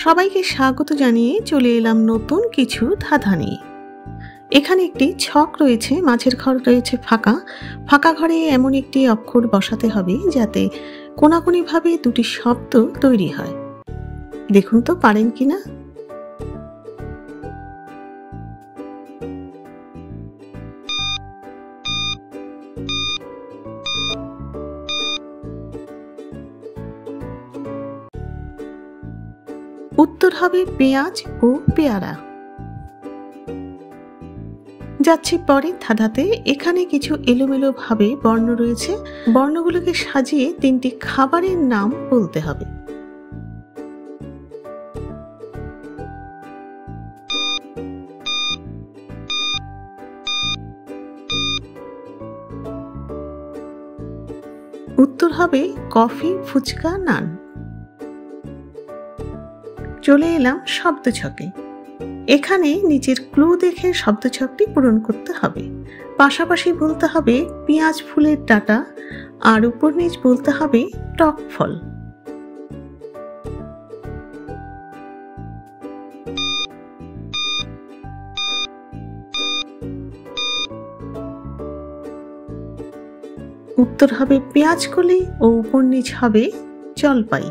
সবাইকে স্বাগত জানিয়ে চলে এলাম নতুন কিছু ধাঁধা নিয়ে। এখানে একটি ছক রয়েছে, মাঝের ঘর রয়েছে ফাঁকা। ফাঁকা ঘরে এমন একটি অক্ষর বসাতে হবে যাতে কোনাকুনিভাবে দুটি শব্দ তৈরি হয়। দেখুন তো পারেন কিনা। উত্তর হবে পেঁয়াজ ও পেয়ারা। যাচ্ছি পরের ধাঁধাতে। এখানে কিছু এলোমেলো ভাবে বর্ণ রয়েছে, বর্ণগুলোকে সাজিয়ে তিনটি খাবারের নাম বলতে হবে। উত্তর হবে কফি, ফুচকা, নান। চলে এলাম শব্দছকে। এখানে নিচের ক্লু দেখে শব্দছকটি পূরণ করতে হবে। পাশাপাশি বলতে হবে পেঁয়াজ ফুলের ডাঁটা, আর উপর নিচ বলতে হবে টক ফল। উত্তর হবে পেঁয়াজ কলি ও উপর নিচ হবে জলপাই।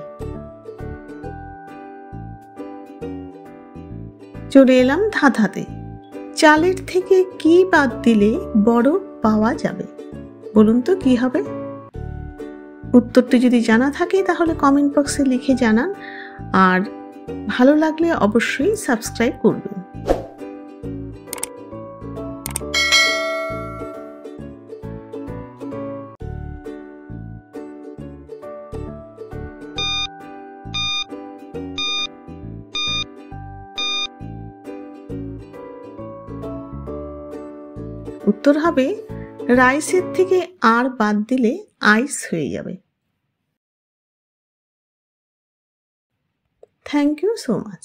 চলে এলাম ধাঁধাতে। চালের থেকে কি বাদ দিলে বরফ পাওয়া যাবে? বলুন তো কি হবে? উত্তরটি যদি জানা থাকে তাহলে কমেন্ট বক্সে লিখে জানান, আর ভালো লাগলে অবশ্যই সাবস্ক্রাইব করবেন। উত্তর হবে রাইসের থেকে আর বাদ দিলে আইস হয়ে যাবে। Thank you so much.